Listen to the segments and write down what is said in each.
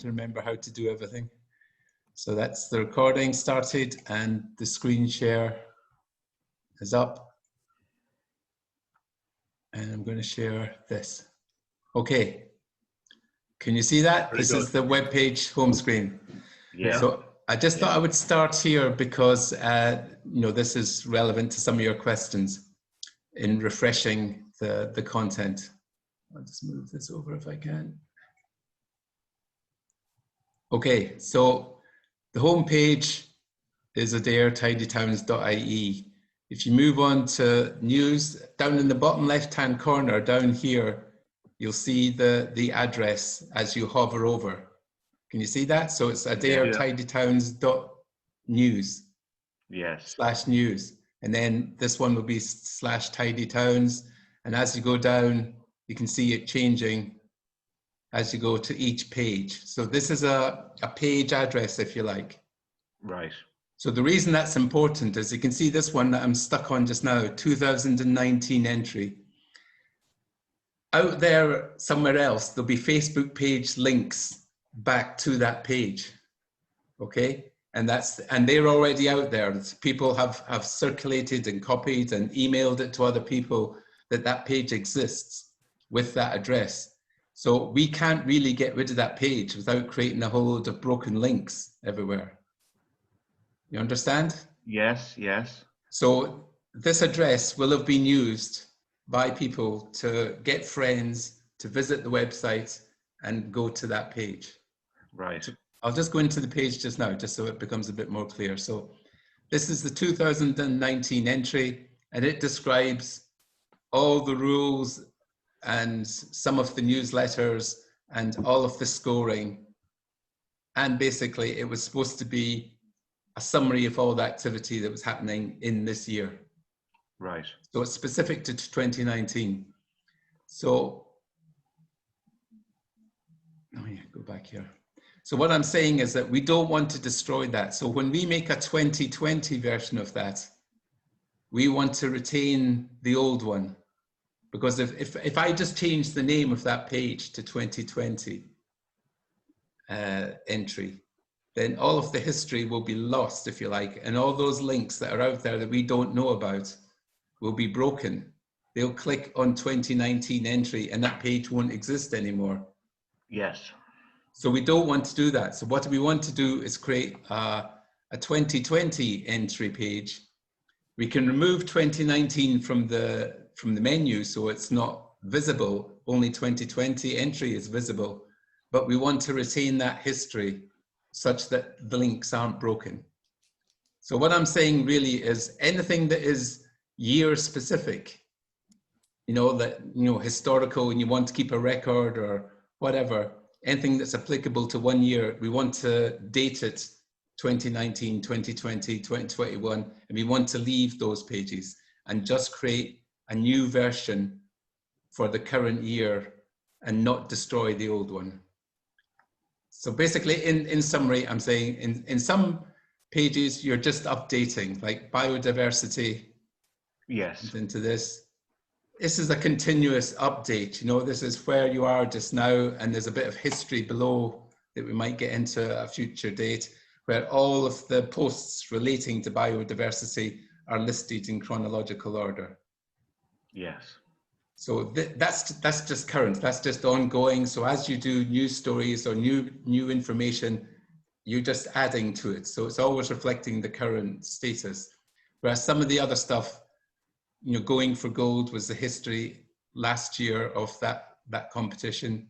to remember how to do everything. So that's the recording started and the screen share is up. And I'm going to share this. Okay. Can you see that? This is the web page home screen. Yeah. So I just thought I would start here because you know, this is relevant to some of your questions in refreshing the content. I'll just move this over if I can. Okay, so the home page is adareTidyTowns.ie. If you move on to news, down in the bottom left-hand corner, down here, you'll see the address as you hover over. Can you see that? So it's adareTidyTowns.news. Yes. /news. And then this one will be /tidytowns. And as you go down, you can see it changing as you go to each page. So this is a page address, if you like. Right. So the reason that's important is you can see this one that I'm stuck on just now, 2019 entry. Out there somewhere else, there'll be Facebook page links back to that page, okay? And they're already out there. People have circulated and copied and emailed it to other people that page exists with that address. So we can't really get rid of that page without creating a whole load of broken links everywhere. You understand? Yes, yes. So this address will have been used by people to get friends to visit the website and go to that page. Right. So I'll just go into the page just now, just so it becomes a bit more clear. So this is the 2019 entry, and it describes all the rules and some of the newsletters and all of the scoring. And basically it was supposed to be a summary of all the activity that was happening in this year. Right. So it's specific to 2019. So, oh yeah, go back here. So what I'm saying is that we don't want to destroy that. So when we make a 2020 version of that, we want to retain the old one. Because if I just change the name of that page to 2020 entry, then all of the history will be lost, if you like, and all those links that are out there that we don't know about will be broken. They'll click on 2019 entry and that page won't exist anymore. Yes. So we don't want to do that. So what we want to do is create a 2020 entry page. We can remove 2019 from the menu so it's not visible. Only 2020 entry is visible, but we want to retain that history such that the links aren't broken. So what I'm saying really is anything that is year specific, you know, that, you know, historical and you want to keep a record or whatever, anything that's applicable to 1 year, we want to date it 2019, 2020, 2021, and we want to leave those pages and just create a new version for the current year and not destroy the old one. So basically, in summary, I'm saying in some pages, you're just updating, like biodiversity. Yes. Into this. This is a continuous update. You know, this is where you are just now, and there's a bit of history below that we might get into a future date, where all of the posts relating to biodiversity are listed in chronological order. Yes. So that's just current, that's just ongoing. So as you do news stories or new information, you're just adding to it. So it's always reflecting the current status. Whereas some of the other stuff, you know, Going for Gold was the history last year of that competition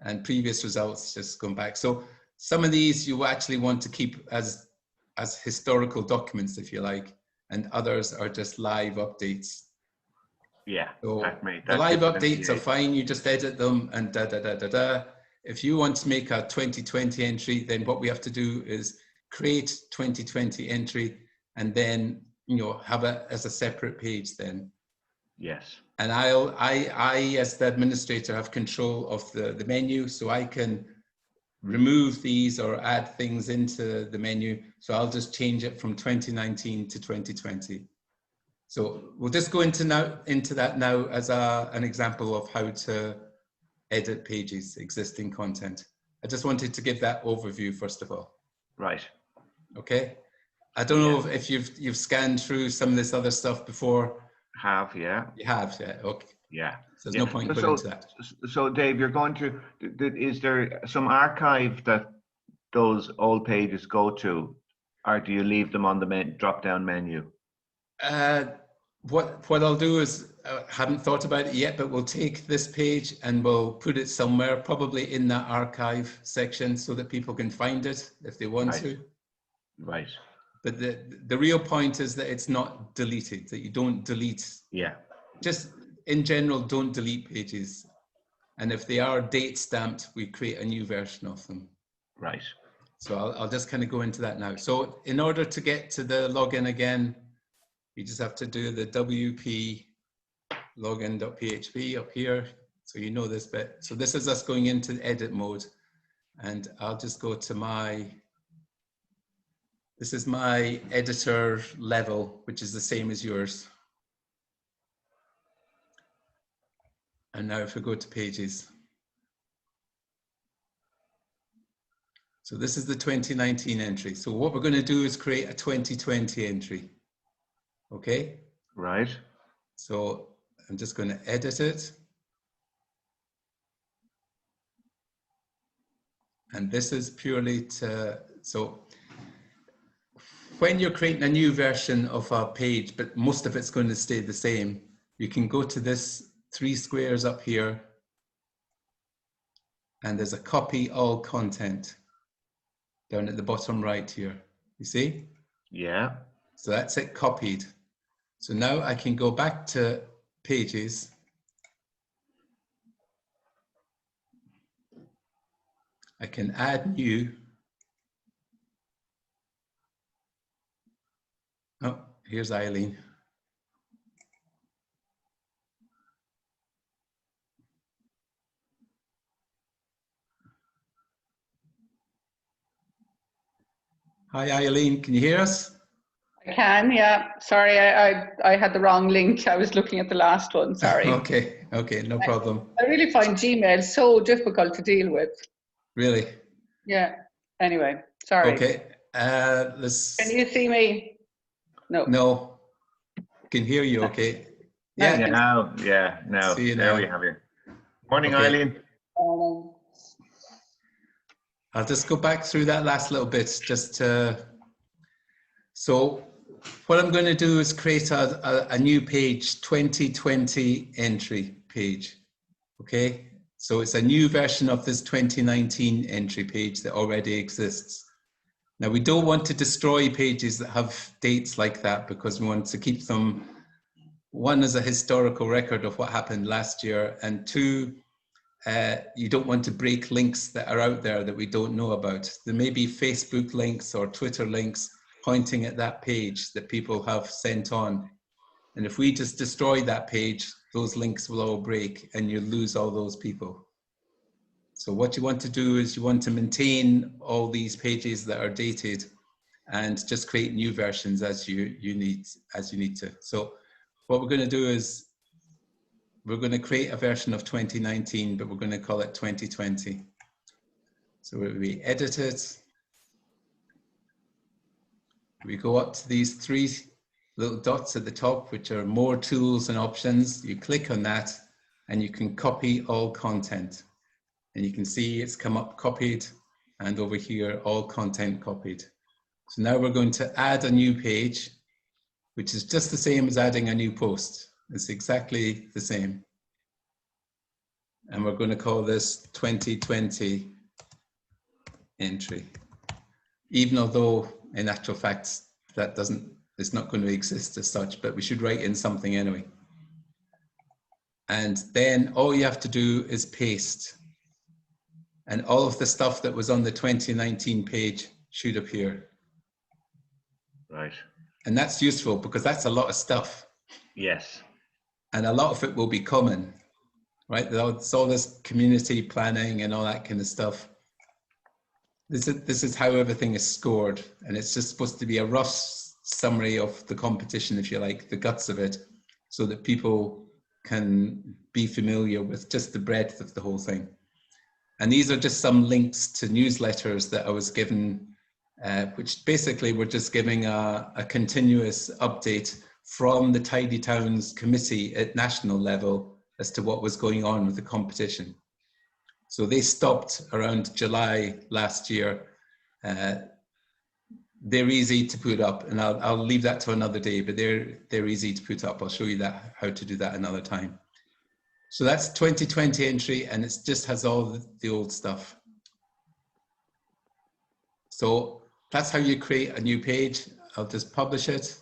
and previous results just going back. So some of these you actually want to keep as historical documents, if you like, and others are just live updates. Yeah, so the live updates are fine, you just edit them and If you want to make a 2020 entry, then what we have to do is create 2020 entry and then, you know, have it as a separate page then. Yes. And I as the administrator have control of the menu, so I can remove these or add things into the menu. So I'll just change it from 2019 to 2020. So we'll just go into that now as an example of how to edit pages, existing content. I just wanted to give that overview first of all. Right. Okay. I don't know if you've scanned through some of this other stuff before. Have, yeah. You have, yeah. Okay. Yeah. So there's no point going into that. So Dave, you're going to, is there some archive that those old pages go to, or do you leave them on the drop-down menu? What I'll do is, haven't thought about it yet, but we'll take this page and we'll put it somewhere, probably in that archive section, so that people can find it if they want to. Right. But the real point is that it's not deleted, that you don't delete. Yeah. Just in general, don't delete pages. And if they are date stamped, we create a new version of them. Right. So I'll just kind of go into that now. So in order to get to the login again, you just have to do the WP login.php up here. So you know this bit. So this is us going into edit mode. And I'll just go to this is my editor level, which is the same as yours. And now if we go to pages. So this is the 2019 entry. So what we're going to do is create a 2020 entry. Okay? Right. So I'm just going to edit it. And this is purely to, so when you're creating a new version of a page, but most of it's going to stay the same, you can go to this 3 squares up here, and there's a copy all content down at the bottom right here. You see? Yeah. So that's it copied. So now I can go back to pages. I can add new. Oh, here's Eileen. Hi, Eileen, can you hear us? I can, yeah. Sorry, I had the wrong link. I was looking at the last one, sorry. Okay, no problem. I really find Gmail so difficult to deal with. Really? Yeah, anyway, sorry. Okay, let's... Can you see me? No. No, can hear you, okay. Yeah, now. See you there now. we have you. Morning, Okay. Eileen. I'll just go back through that last little bit just to... So what I'm going to do is create a new page, 2020 entry page, okay? So it's a new version of this 2019 entry page that already exists. Now we don't want to destroy pages that have dates like that because we want to keep them, one, as a historical record of what happened last year, and two, you don't want to break links that are out there that we don't know about. There may be Facebook links or Twitter links pointing at that page that people have sent on. And if we just destroy that page, those links will all break and you lose all those people. So what you want to do is you want to maintain all these pages that are dated and just create new versions as you need to. So what we're going to do is we're going to create a version of 2019, but we're going to call it 2020. So we edit it. We go up to these 3 little dots at the top, which are more tools and options. You click on that and you can copy all content. And you can see it's come up copied, and over here, all content copied. So now we're going to add a new page, which is just the same as adding a new post. It's exactly the same. And we're going to call this 2020 entry. Even although in actual fact, it's not going to exist as such, but we should write in something anyway. And then all you have to do is paste. And all of the stuff that was on the 2019 page should appear. Right. And that's useful because that's a lot of stuff. Yes. And a lot of it will be common, right? There's all this community planning and all that kind of stuff. This is how everything is scored. And it's just supposed to be a rough summary of the competition, if you like, the guts of it, so that people can be familiar with just the breadth of the whole thing. And these are just some links to newsletters that I was given, which basically were just giving a continuous update from the Tidy Towns Committee at national level as to what was going on with the competition. So they stopped around July last year. They're easy to put up, and I'll leave that to another day, but they're easy to put up. I'll show you that, how to do that another time. So that's 2020 entry, and it just has all the old stuff. So that's how you create a new page. I'll just publish it.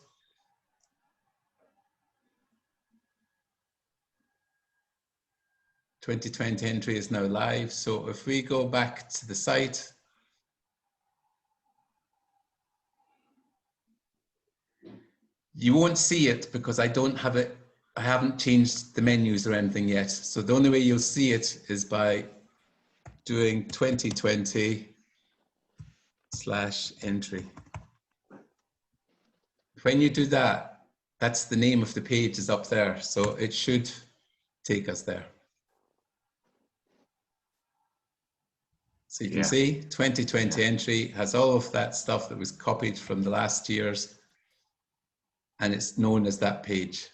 .2020 entry is now live. So if we go back to the site, you won't see it because I don't have it. I haven't changed the menus or anything yet. So the only way you'll see it is by doing 2020/entry. When you do that, that's the name of the page is up there. So it should take us there. So you can see 2020 entry has all of that stuff that was copied from the last year's, and it's known as that page.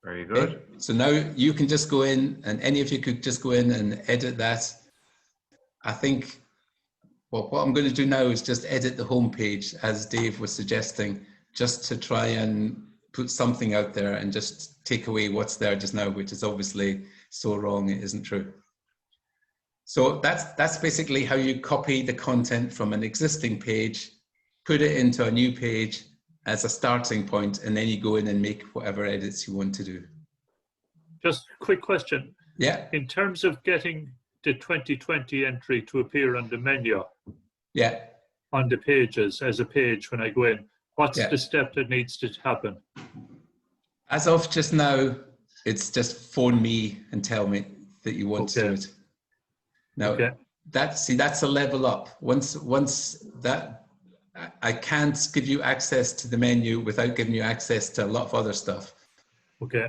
Very good. Okay. So now you can just go in, and any of you could just go in and edit that. I think, well, what I'm going to do now is just edit the home page, as Dave was suggesting, just to try and put something out there and just take away what's there just now, which is obviously so wrong it isn't true. So that's basically how you copy the content from an existing page, put it into a new page as a starting point, and then you go in and make whatever edits you want to do. Just a quick question. Yeah. In terms of getting the 2020 entry to appear on the menu, yeah, on the pages as a page when I go in, what's the step that needs to happen? As of just now, it's just phone me and tell me that you want to do it. Now, that's a level up. Once that, I can't give you access to the menu without giving you access to a lot of other stuff. Okay.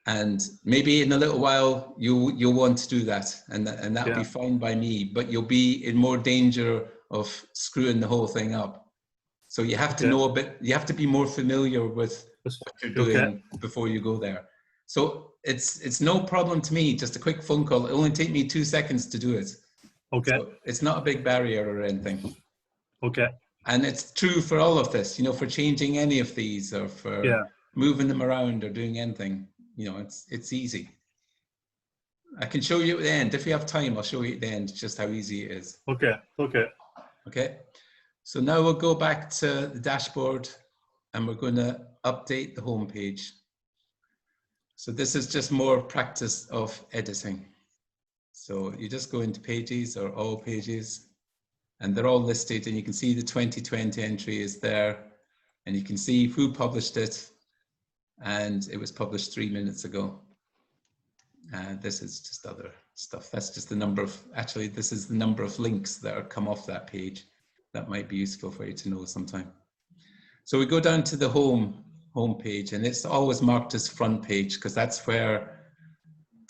And maybe in a little while you'll want to do that, and that'll be fine by me. But you'll be in more danger of screwing the whole thing up. So you have to know a bit. You have to be more familiar with what you're doing before you go there. So it's no problem to me. Just a quick phone call. It'll only take me 2 seconds to do it. Okay. So it's not a big barrier or anything. Okay. And it's true for all of this, you know, for changing any of these or for moving them around or doing anything, you know, it's easy. I can show you at the end. If you have time, I'll show you at the end just how easy it is. Okay. Okay. Okay. So now we'll go back to the dashboard and we're going to update the home page. So this is just more practice of editing. So you just go into pages or all pages, and they're all listed, and you can see the 2020 entry is there, and you can see who published it, and it was published 3 minutes ago. And this is just other stuff. That's just the number of, actually, this is the number of links that are come off that page. That might be useful for you to know sometime. So we go down to the home page, and it's always marked as front page because that's where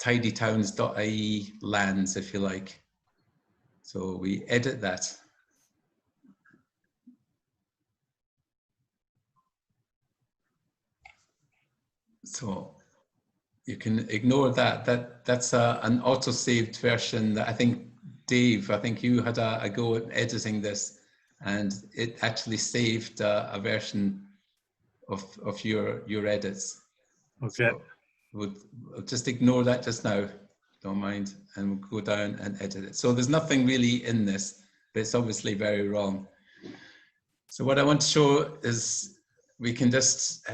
tidytowns.ie lands, if you like. So we edit that. So you can ignore that. That's an auto-saved version that I think, Dave, you had a go at editing this, and it actually saved a version of your edits. Okay. So we'll just ignore that just now, don't mind, and we'll go down and edit it. So there's nothing really in this, but it's obviously very wrong. So what I want to show is we can just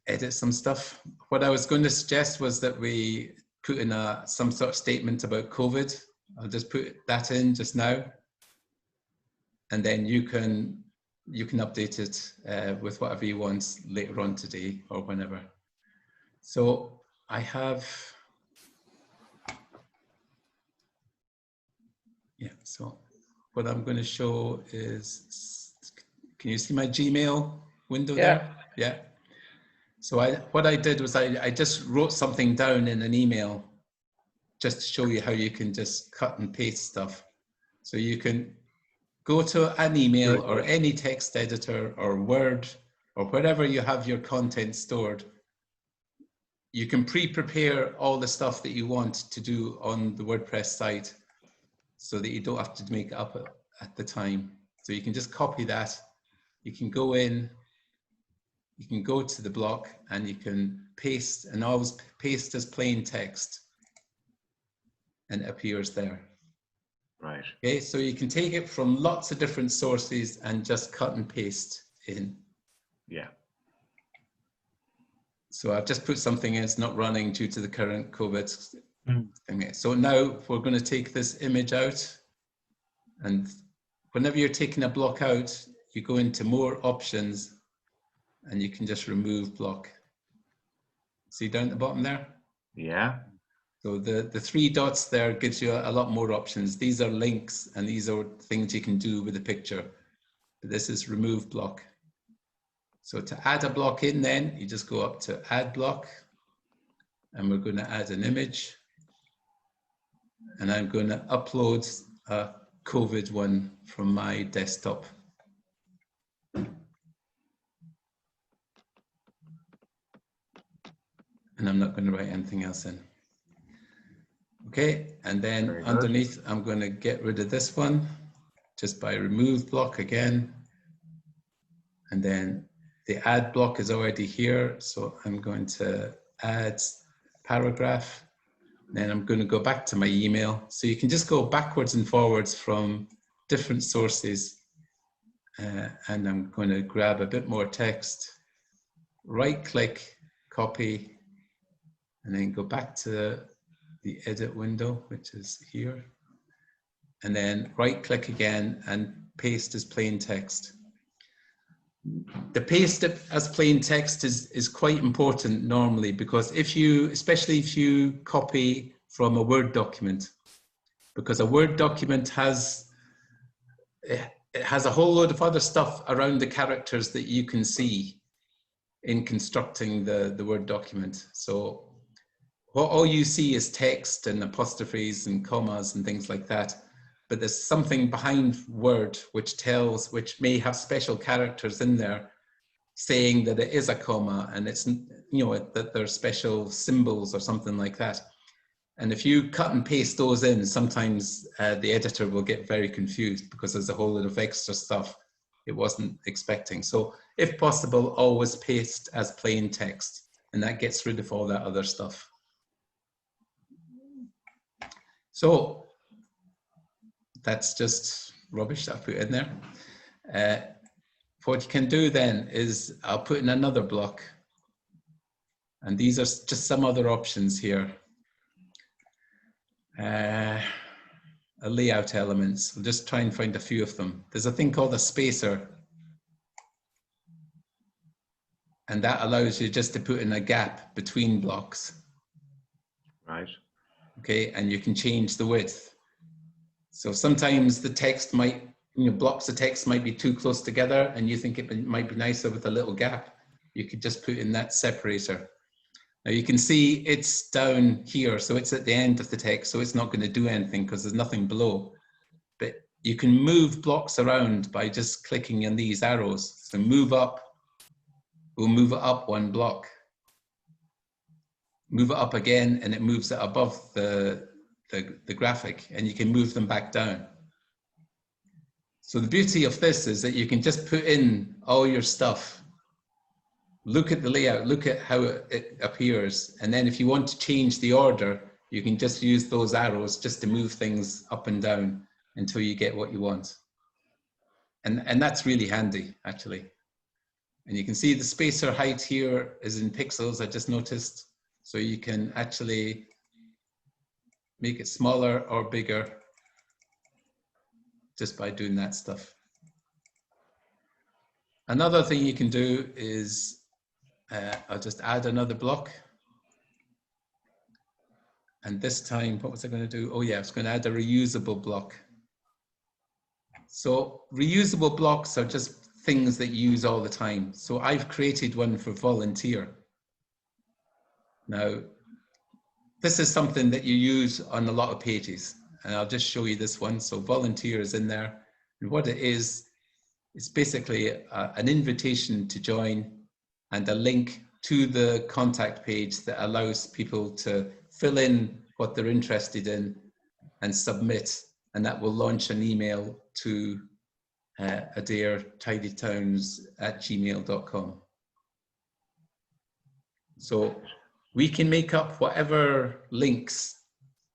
edit some stuff. What I was going to suggest was that we put in some sort of statement about COVID. I'll just put that in just now, and then you can update it with whatever you want later on today or whenever. So I have, so what I'm going to show is, can you see my Gmail window there? Yeah. So what I did was I just wrote something down in an email just to show you how you can just cut and paste stuff. So you can go to an email or any text editor or Word or wherever you have your content stored. You can pre-prepare all the stuff that you want to do on the WordPress site so that you don't have to make it up at the time. So you can just copy that. You can go in, you can go to the block and you can paste, and always paste as plain text, and it appears there. Right. Okay, so you can take it from lots of different sources and just cut and paste in. Yeah. So I've just put something in, it's not running due to the current COVID thing. So now we're going to take this image out, and whenever you're taking a block out, you go into more options and you can just remove block. See down at the bottom there? Yeah. So the 3 dots there gives you a lot more options. These are links and these are things you can do with the picture. But this is remove block. So to add a block in then, you just go up to add block, and we're going to add an image. And I'm going to upload a COVID one from my desktop. And I'm not going to write anything else in. Okay, and then underneath, I'm going to get rid of this one just by remove block again. And then the add block is already here, so I'm going to add paragraph. Then I'm going to go back to my email. So you can just go backwards and forwards from different sources. And I'm going to grab a bit more text, right click, copy, and then go back to the edit window, which is here. And then right click again and paste as plain text. The paste as plain text is quite important normally, because if you, especially if you copy from a Word document, because a Word document has, it has a whole load of other stuff around the characters that you can see in constructing the Word document. So what all you see is text and apostrophes and commas and things like that. But there's something behind Word which may have special characters in there saying that it is a comma, and it's, you know, that there's special symbols or something like that. And if you cut and paste those in, sometimes the editor will get very confused because there's a whole lot of extra stuff it wasn't expecting. So if possible, always paste as plain text, and that gets rid of all that other stuff. So that's just rubbish that I put in there. What you can do then is I'll put in another block, and these are just some other options here. Layout elements, we'll just try and find a few of them. There's a thing called a spacer, and that allows you just to put in a gap between blocks. Right. Okay, and you can change the width. So sometimes the text might, you know, blocks of text might be too close together and you think it might be nicer with a little gap. You could just put in that separator. Now you can see it's down here, so it's at the end of the text, so it's not going to do anything because there's nothing below. But you can move blocks around by just clicking on these arrows. So move up, we'll move it up one block. Move it up again, and it moves it above the graphic, and you can move them back down. So the beauty of this is that you can just put in all your stuff, look at the layout, look at how it appears, and then if you want to change the order, you can just use those arrows just to move things up and down until you get what you want. And that's really handy, actually. And you can see the spacer height here is in pixels, I just noticed. So you can actually make it smaller or bigger just by doing that stuff. Another thing you can do is, I'll just add another block. And this time, what was I going to do? Oh yeah, I was going to add a reusable block. So reusable blocks are just things that you use all the time. So I've created one for volunteer. Now, this is something that you use on a lot of pages, and I'll just show you this one. So volunteer is in there, and what it is, it's basically an invitation to join and a link to the contact page that allows people to fill in what they're interested in and submit, and that will launch an email to Adare tidytowns@gmail.com. So we can make up whatever links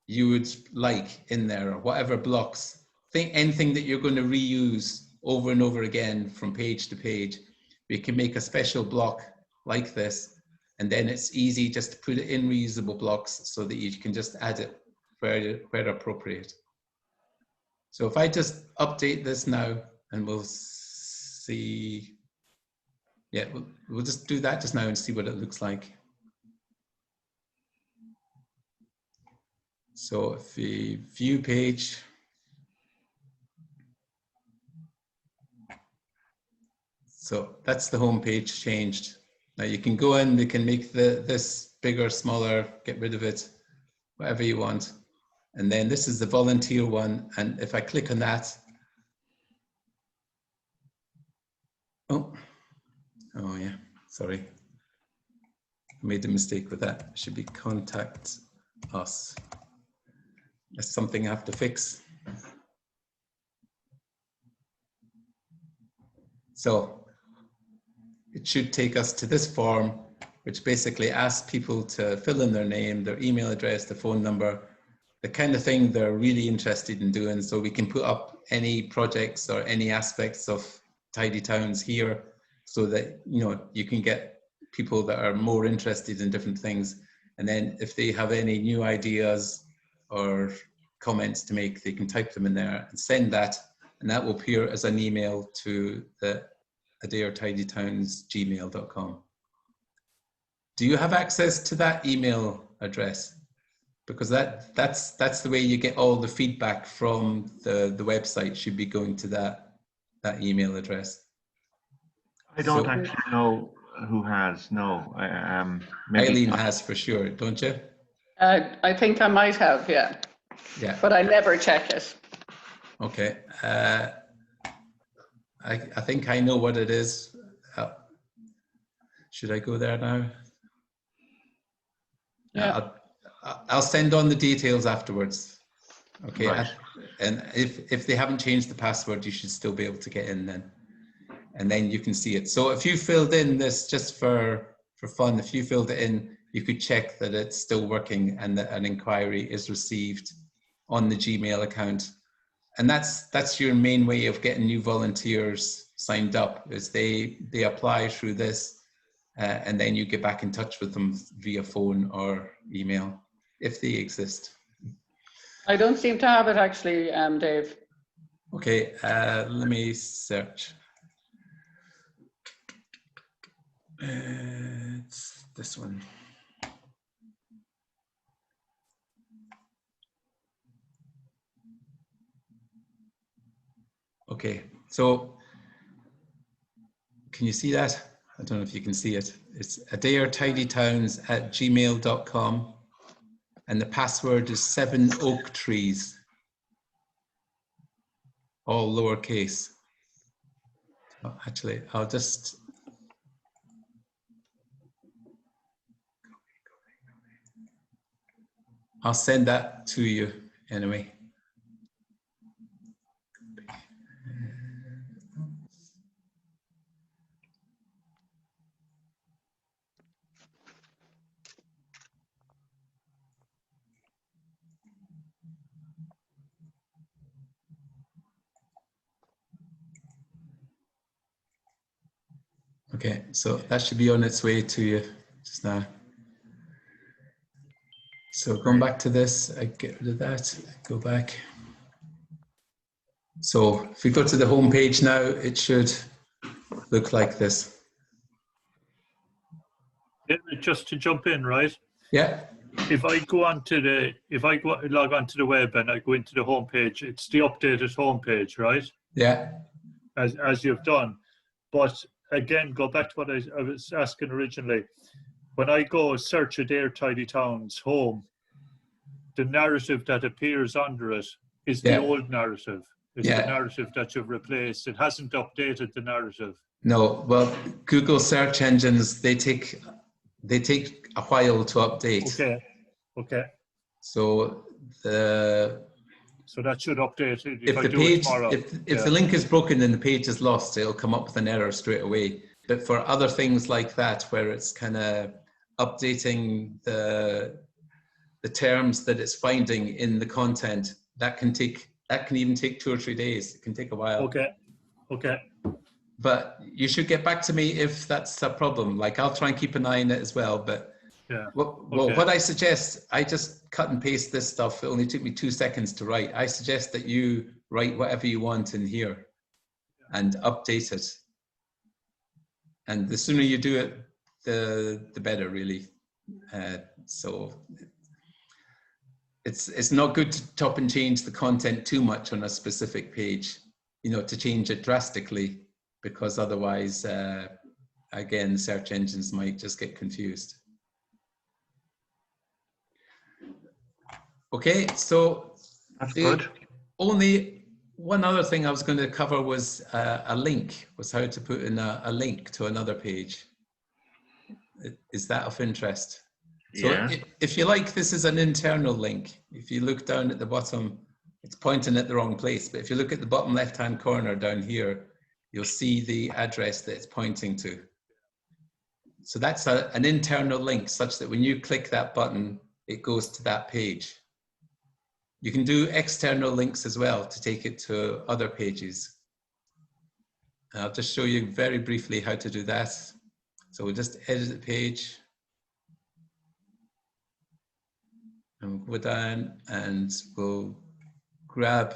you would like in there, or whatever blocks. Think anything that you're going to reuse over and over again from page to page. We can make a special block like this, and then it's easy just to put it in reusable blocks so that you can just add it where appropriate. So if I just update this now, and we'll see, yeah, we'll just do that just now and see what it looks like. So if we view page, so that's the home page changed. Now you can go in, we can make this bigger, smaller, get rid of it, whatever you want. And then this is the volunteer one. And if I click on that, oh yeah, sorry. I made a mistake with that. It should be contact us. That's something I have to fix. So it should take us to this form, which basically asks people to fill in their name, their email address, their phone number, the kind of thing they're really interested in doing. So we can put up any projects or any aspects of Tidy Towns here, so that you can get people that are more interested in different things. And then if they have any new ideas or comments to make, they can type them in there and send that, and that will appear as an email to the Adare tidytowns gmail.com. Do you have access to that email address? Because that's the way you get all the feedback from the website, should be going to that email address. I don't actually know who has. No, maybe Eileen has for sure, don't you? I think I might have, yeah. Yeah. But I never check it. Okay. I think I know what it is. Should I go there now? Yeah. I'll send on the details afterwards. Okay. Right. And if they haven't changed the password, you should still be able to get in then. And then you can see it. So if you filled in this just for fun, if you filled it in, you could check that it's still working and that an inquiry is received on the Gmail account. And that's your main way of getting new volunteers signed up, is they apply through this, and then you get back in touch with them via phone or email, if they exist. I don't seem to have it actually, Dave. Okay, let me search. It's this one. Okay, so can you see that? I don't know if you can see it. It's adairetidytowns@gmail.com, and the password is 7 oak trees, all lowercase. Oh, actually, I'll send that to you anyway. Okay, so that should be on its way to you just now. So going back to this, I get rid of that, go back. So if we go to the home page now, it should look like this. Yeah, just to jump in, right? Yeah. If I log onto the web and I go into the home page, it's the updated home page, right? Yeah. As you've done. But again, go back to what I was asking originally. When I go search Adare Tidy Towns home, the narrative that appears under it is the old narrative. It's the narrative that you've replaced. It hasn't updated the narrative. No, well, Google search engines, they take a while to update. Okay. Okay. So so that should update it if the page, if the link is broken and the page is lost, it'll come up with an error straight away. But for other things like that, where it's kind of updating the terms that it's finding in the content, that can even take 2 or 3 days. It can take a while. Okay. Okay. But you should get back to me if that's a problem. Like, I'll try and keep an eye on it as well. But what I suggest, I just cut and paste this stuff. It only took me 2 seconds to write. I suggest that you write whatever you want in here and update it. And the sooner you do it, the better, really. So it's not good to chop and change the content too much on a specific page, you know, to change it drastically, because otherwise, again, search engines might just get confused. Okay, so that's good. Only one other thing I was going to cover was a link, was how to put in a link to another page. Is that of interest? So if you like, this is an internal link. If you look down at the bottom, it's pointing at the wrong place. But if you look at the bottom left-hand corner down here, you'll see the address that it's pointing to. So that's an internal link, such that when you click that button, it goes to that page. You can do external links as well to take it to other pages. I'll just show you very briefly how to do that. So we'll just edit the page. And we'll go down and we'll grab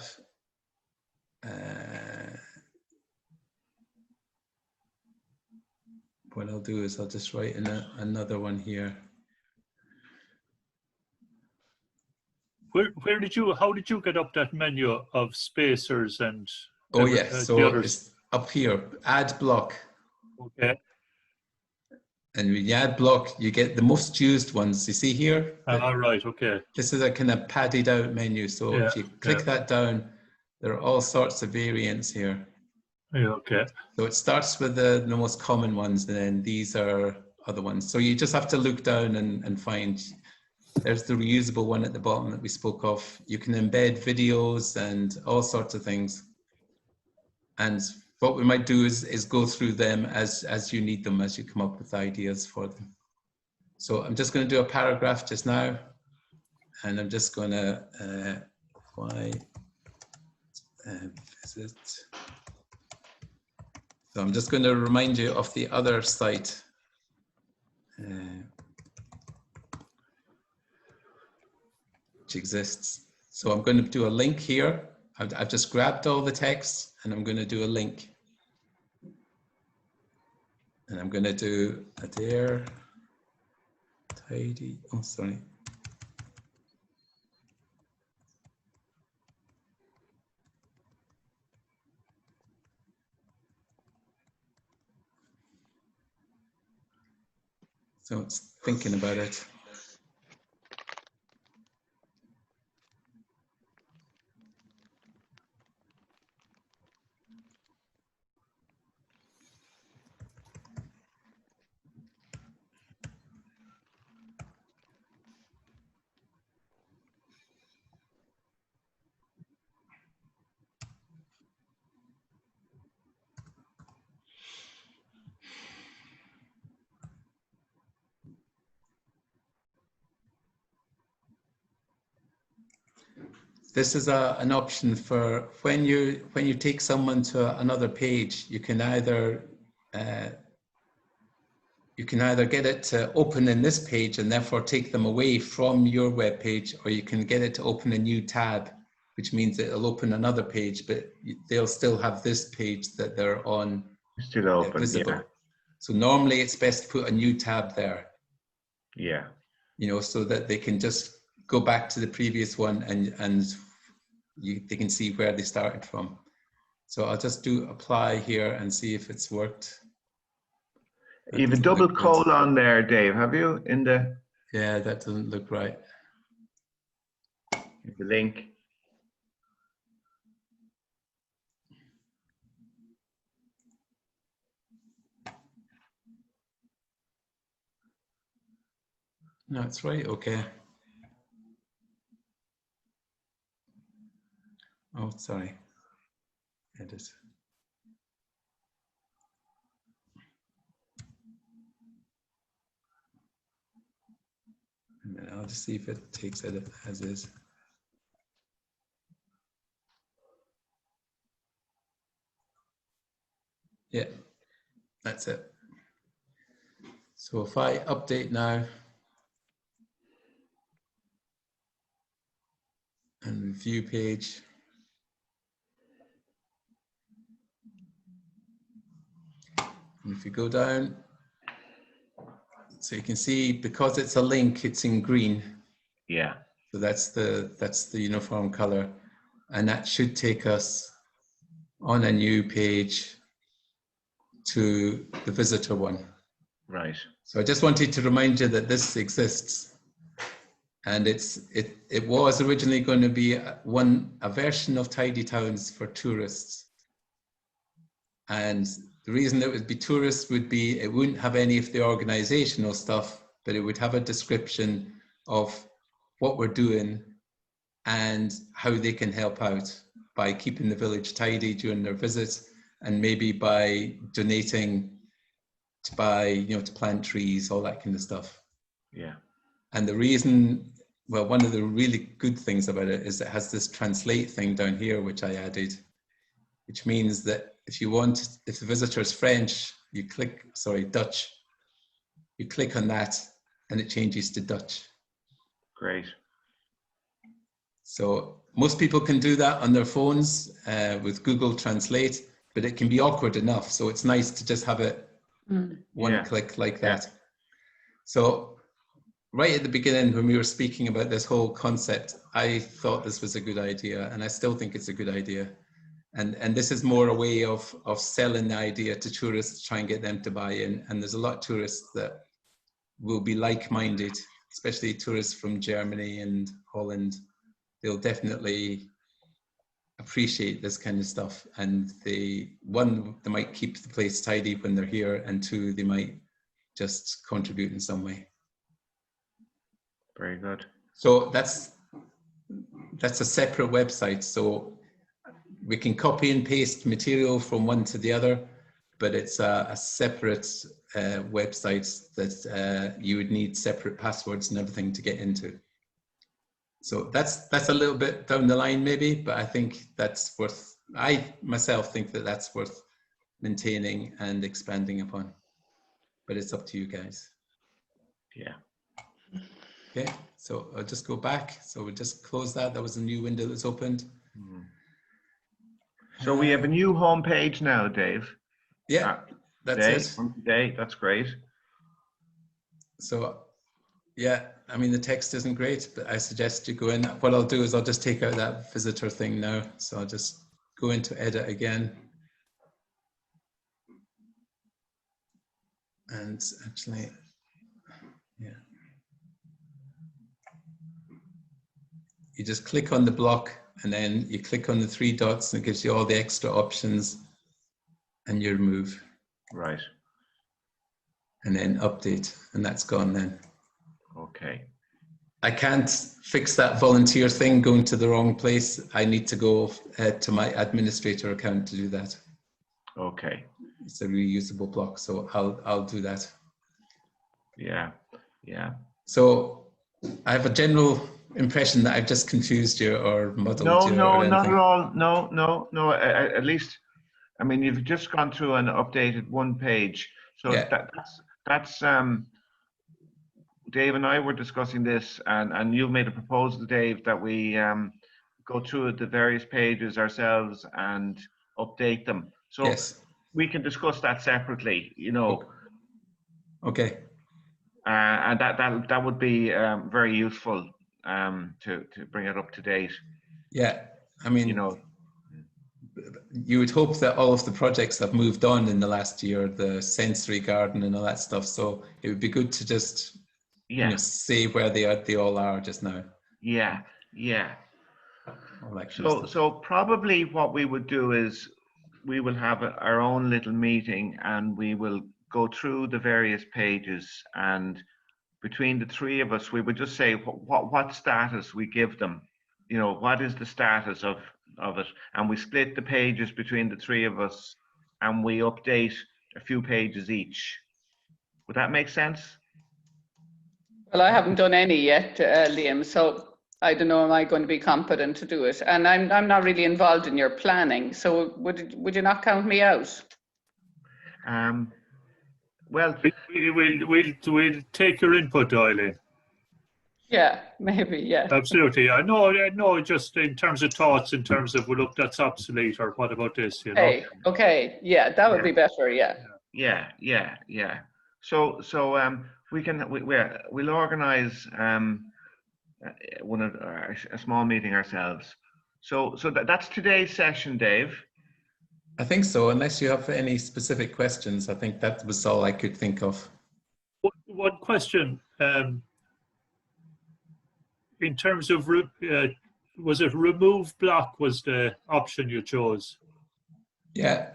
what I'll do is I'll just write in another one here. How did you get up that menu of spacers and oh yeah, so it's up here, add block. Okay. And when you add block, you get the most used ones. You see here? Right, okay. This is a kind of padded out menu. So if you click that down, there are all sorts of variants here. Yeah, okay. So it starts with the most common ones, and then these are other ones. So you just have to look down and find, there's the reusable one at the bottom that we spoke of. You can embed videos and all sorts of things. And what we might do is go through them as you need them, as you come up with ideas for them. So I'm just going to do a paragraph just now, and I'm just going to visit. So I'm just going to remind you of the other site. Which exists. So I'm going to do a link here. I've just grabbed all the text and I'm going to do a link. And I'm going to do Adare, tidy, oh sorry. So it's thinking about it. This is an option for when you take someone to another page, you can either get it to open in this page and therefore take them away from your web page, or you can get it to open a new tab, which means that it'll open another page, but they'll still have this page that they're on still open, visible. yeah. So normally it's best to put a new tab there. Yeah. You know, so that they can just go back to the previous one and they can see where they started from. So I'll just do apply here and see if it's worked. You have a double colon there, Dave, have you? In the... Yeah, that doesn't look right. The link. No, it's right. Okay. Oh, sorry. Edit. And then I'll just see if it takes it as is. Yeah, that's it. So if I update now and review page, and if you go down, so you can see because it's a link, it's in green. Yeah. So that's the uniform color, and that should take us on a new page to the visitor one. Right. So I just wanted to remind you that this exists, and it was originally going to be a version of Tidy Towns for tourists, and the reason it would be tourists would be it wouldn't have any of the organizational stuff, but it would have a description of what we're doing and how they can help out by keeping the village tidy during their visits, and maybe by donating to buy, to plant trees, all that kind of stuff. Yeah. And the reason, well, one of the really good things about it is it has this translate thing down here, which I added, which means that if the visitor is French, you click, Dutch, you click on that and it changes to Dutch. Great. So most people can do that on their phones with Google Translate, but it can be awkward enough. So it's nice to just have it one click like that. So right at the beginning, when we were speaking about this whole concept, I thought this was a good idea, and I still think it's a good idea. And this is more a way of selling the idea to tourists, try and get them to buy in. And there's a lot of tourists that will be like-minded, especially tourists from Germany and Holland. They'll definitely appreciate this kind of stuff. And they might keep the place tidy when they're here, and two, they might just contribute in some way. Very good. So that's a separate website. So we can copy and paste material from one to the other, but it's a separate website that you would need separate passwords and everything to get into. So that's a little bit down the line maybe, but I think I myself think that's worth maintaining and expanding upon. But it's up to you guys. Yeah. Okay, so I'll just go back. So we'll just close that. That was a new window that's opened. So we have a new homepage now, Dave. Yeah, that's it. From today, that's great. So, yeah, I mean, the text isn't great, but I suggest you go in. What I'll do is I'll just take out that visitor thing now. So I'll just go into edit again. And actually, yeah. You just click on the block, and then you click on the 3 dots, and it gives you all the extra options, and you remove. Right. And then update, and that's gone then. Okay. I can't fix that volunteer thing going to the wrong place. I need to go to my administrator account to do that. Okay. It's a reusable block, so I'll do that. Yeah. Yeah. So I have a general impression that I've just confused you or muddled you. No, or not at all. No. At least, I mean, you've just gone through and updated one page. So yeah. that's Dave and I were discussing this, and you've made a proposal, Dave, that we go through the various pages ourselves and update them. So yes. We can discuss that separately, Okay. And that would be very useful to bring it up to date. Yeah, I mean, you would hope that all of the projects have moved on in the last year, the sensory garden and all that stuff. So it would be good to just say where they all are just now. Yeah. all that kind of stuff. So probably what we would do is we will have our own little meeting, and we will go through the various pages, and between the three of us, we would just say what status we give them. You know, what is the status of it, and we split the pages between the three of us, and we update a few pages each. Would that make sense? Well, I haven't done any yet, Liam, so I don't know, am I going to be competent to do it? And I'm not really involved in your planning, so would you not count me out? Well, We'll take your input, Eileen. Yeah, maybe, yeah. Absolutely. I know. Just in terms of thoughts, in terms of, well, look, that's obsolete, or what about this? You know. Okay, yeah, that would be better. Yeah. Yeah. So we'll organise a small meeting ourselves. So that's today's session, Dave. I think so, unless you have any specific questions. I think that was all I could think of. One question, in terms of, was it remove block was the option you chose? Yeah.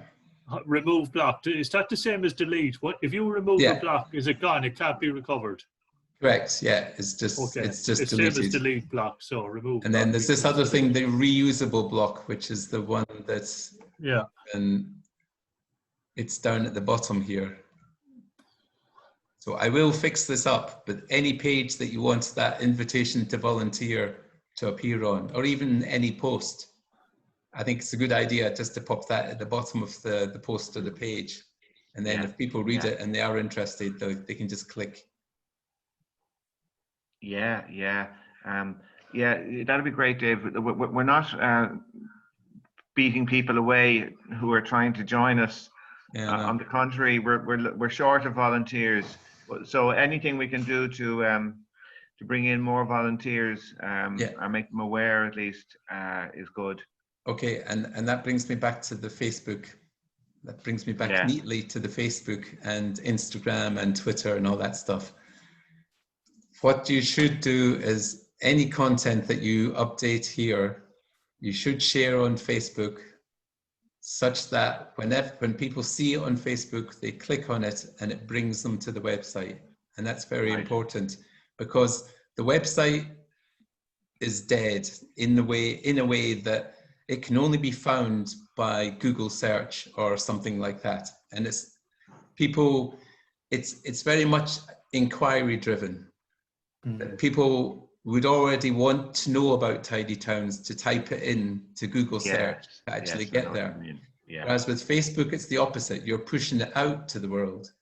Remove block, is that the same as delete? What if you remove a block, is it gone? It can't be recovered? Correct, yeah, it's just deleted. Same as delete block, so remove. And then there's this other thing, the reusable block, which is the one that's, and it's down at the bottom here. So I will fix this up, but any page that you want that invitation to volunteer to appear on, or even any post, I think it's a good idea just to pop that at the bottom of the post or the page. And then if people read it and they are interested, they can just click. Yeah, that'd be great, Dave. We're not beating people away who are trying to join us. On the contrary, we're short of volunteers. So anything we can do to bring in more volunteers or make them aware, at least, is good. Okay, and that brings me back to the Facebook. That brings me back neatly to the Facebook and Instagram and Twitter and all that stuff. What you should do is any content that you update here, you should share on Facebook, such that when people see it on Facebook, they click on it and it brings them to the website. And that's very important, because the website is dead in a way that it can only be found by Google search or something like that. And it's very much inquiry driven. That people would already want to know about tidy towns to type it in to Google search to actually get there. Whereas with Facebook, it's the opposite. You're pushing it out to the world.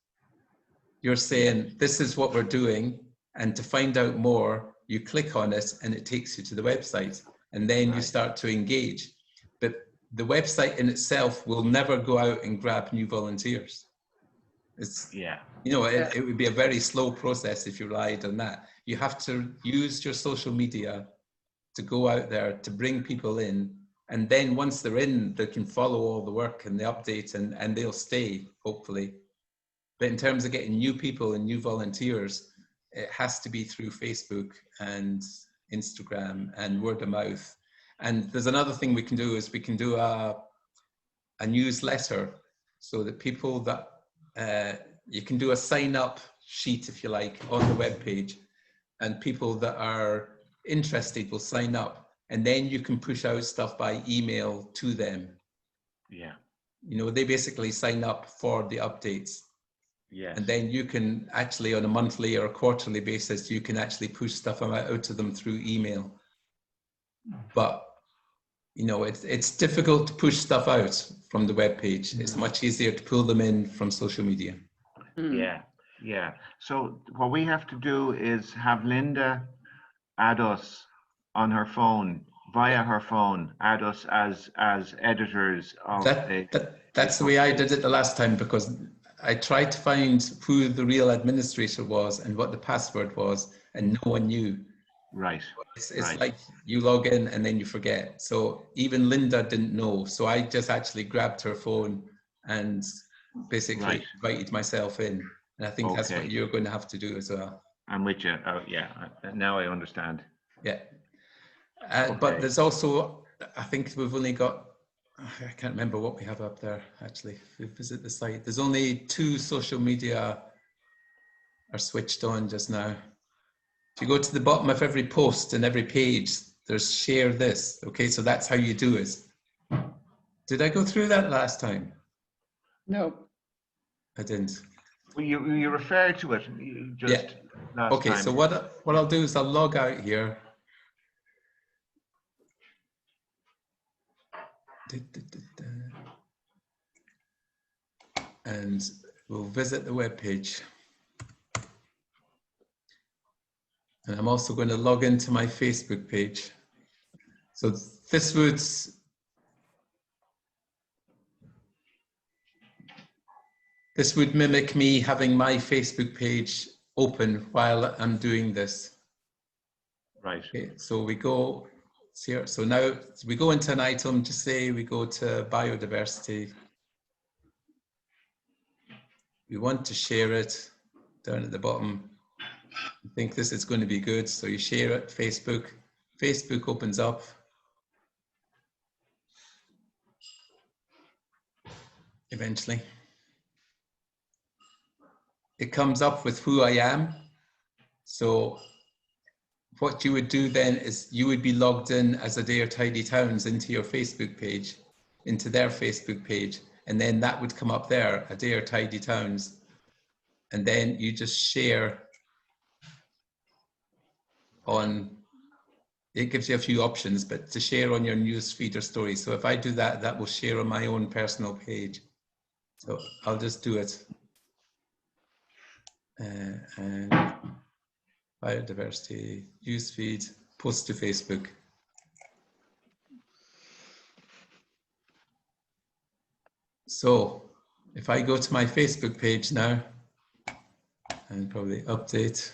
You're saying, this is what we're doing. And to find out more, you click on it and it takes you to the website. And then you start to engage. But the website in itself will never go out and grab new volunteers. It would be a very slow process if you relied on that. You have to use your social media to go out there to bring people in, and then once they're in, they can follow all the work and the updates, and they'll stay, hopefully. But in terms of getting new people and new volunteers, it has to be through Facebook and Instagram and word of mouth. And there's another thing we can do is we can do a newsletter, so that people that you can do a sign up sheet, if you like, on the webpage, and people that are interested will sign up, and then you can push out stuff by email to them. They basically sign up for the updates. And then you can actually, on a monthly or a quarterly basis, you can actually push stuff out to them through email. But it's difficult to push stuff out from the webpage. It's much easier to pull them in from social media. Yeah. So what we have to do is have Linda add us on her phone, via her phone, add us as editors of that's the way I did it the last time, because I tried to find who the real administrator was and what the password was, and no one knew. It's like you log in and then you forget. So even Linda didn't know. So I just actually grabbed her phone and basically invited myself in. And I think that's what you're going to have to do as well. I'm with you. Oh, yeah. Now I understand. Yeah. But there's also I think we've only got, I can't remember what we have up there actually. If we visit the site, there's only 2 social media are switched on just now. If you go to the bottom of every post and every page, there's share this. Okay, so that's how you do it. Did I go through that last time? No. I didn't. Well, you referred to it just last Okay, time. so what I'll do is I'll log out here. And we'll visit the web page. And I'm also going to log into my Facebook page. So this would mimic me having my Facebook page open while I'm doing this. Right. Okay, so we go here. So now we go into an item, just say we go to biodiversity. We want to share it down at the bottom. I think this is going to be good. So you share it, Facebook. Facebook opens up. Eventually. It comes up with who I am. So what you would do then is you would be logged in as Adare Tidy Towns into your Facebook page, into their Facebook page. And then that would come up there, Adare Tidy Towns. And then you just share on, it gives you a few options, but to share on your news feed or story. So if I do that, that will share on my own personal page. So I'll just do it. And biodiversity, news feed, post to Facebook. So if I go to my Facebook page now and probably update,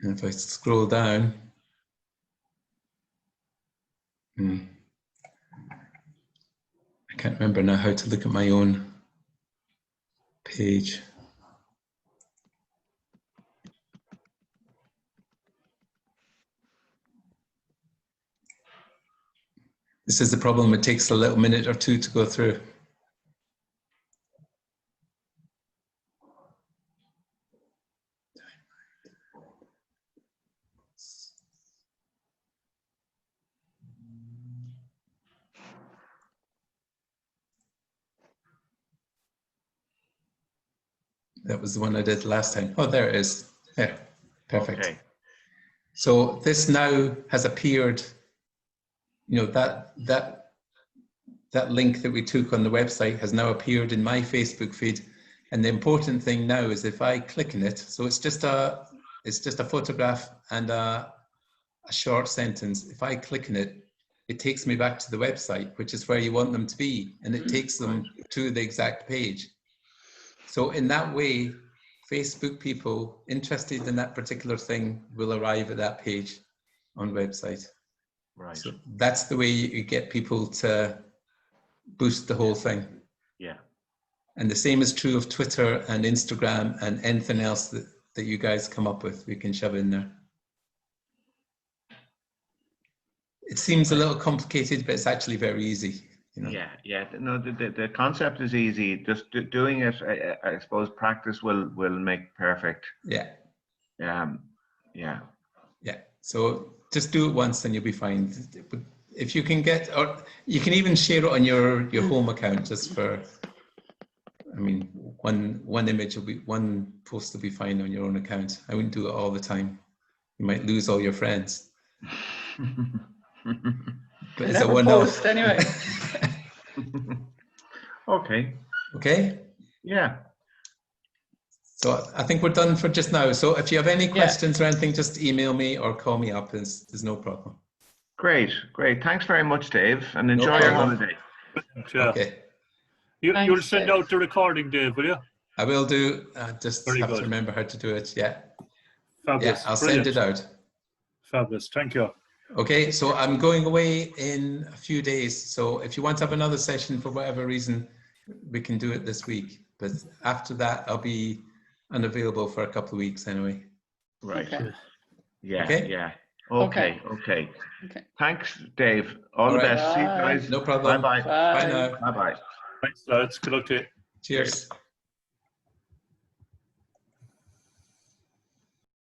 and if I scroll down, I can't remember now how to look at my own page. This is the problem, it takes a little minute or two to go through. That was the one I did last time. Oh, there it is. There, perfect. Okay. So this now has appeared, you know, that link that we took on the website has now appeared in my Facebook feed. And the important thing now is if I click on it, so it's just a photograph and a short sentence. If I click on it, it takes me back to the website, which is where you want them to be. And it takes them to the exact page. So in that way, Facebook people interested in that particular thing will arrive at that page on the website. Right. So that's the way you get people to boost the whole thing. Yeah. And the same is true of Twitter and Instagram and anything else that you guys come up with, we can shove in there. It seems a little complicated, but it's actually very easy. You know? Yeah. No, the concept is easy. Just doing it, I suppose, practice will make perfect. Yeah. Yeah. So just do it once and you'll be fine. If you can get, or you can even share it on your home account just for, I mean, one image will be, one post will be fine on your own account. I wouldn't do it all the time. You might lose all your friends. But it's a one-off. Anyway. Okay. Okay. Yeah. So I think we're done for just now. So if you have any questions or anything, just email me or call me up. There's no problem. Great. Thanks very much, Dave, and enjoy your holiday. Okay. You'll send out the recording, Dave, will you? I will do. I just Very have good. to remember how to do it. Yeah. Fabulous. Yeah, I'll Brilliant. send it out. Fabulous. Thank you. Okay, so I'm going away in a few days. So if you want to have another session for whatever reason, we can do it this week. But after that, I'll be unavailable for a couple of weeks anyway. Right. Okay. Yeah. Okay. Yeah. Okay. Thanks, Dave. All the right. best. See you Bye. guys. No problem. Bye-bye. Bye now. Bye-bye. Thanks, lads. Good luck to you. Cheers.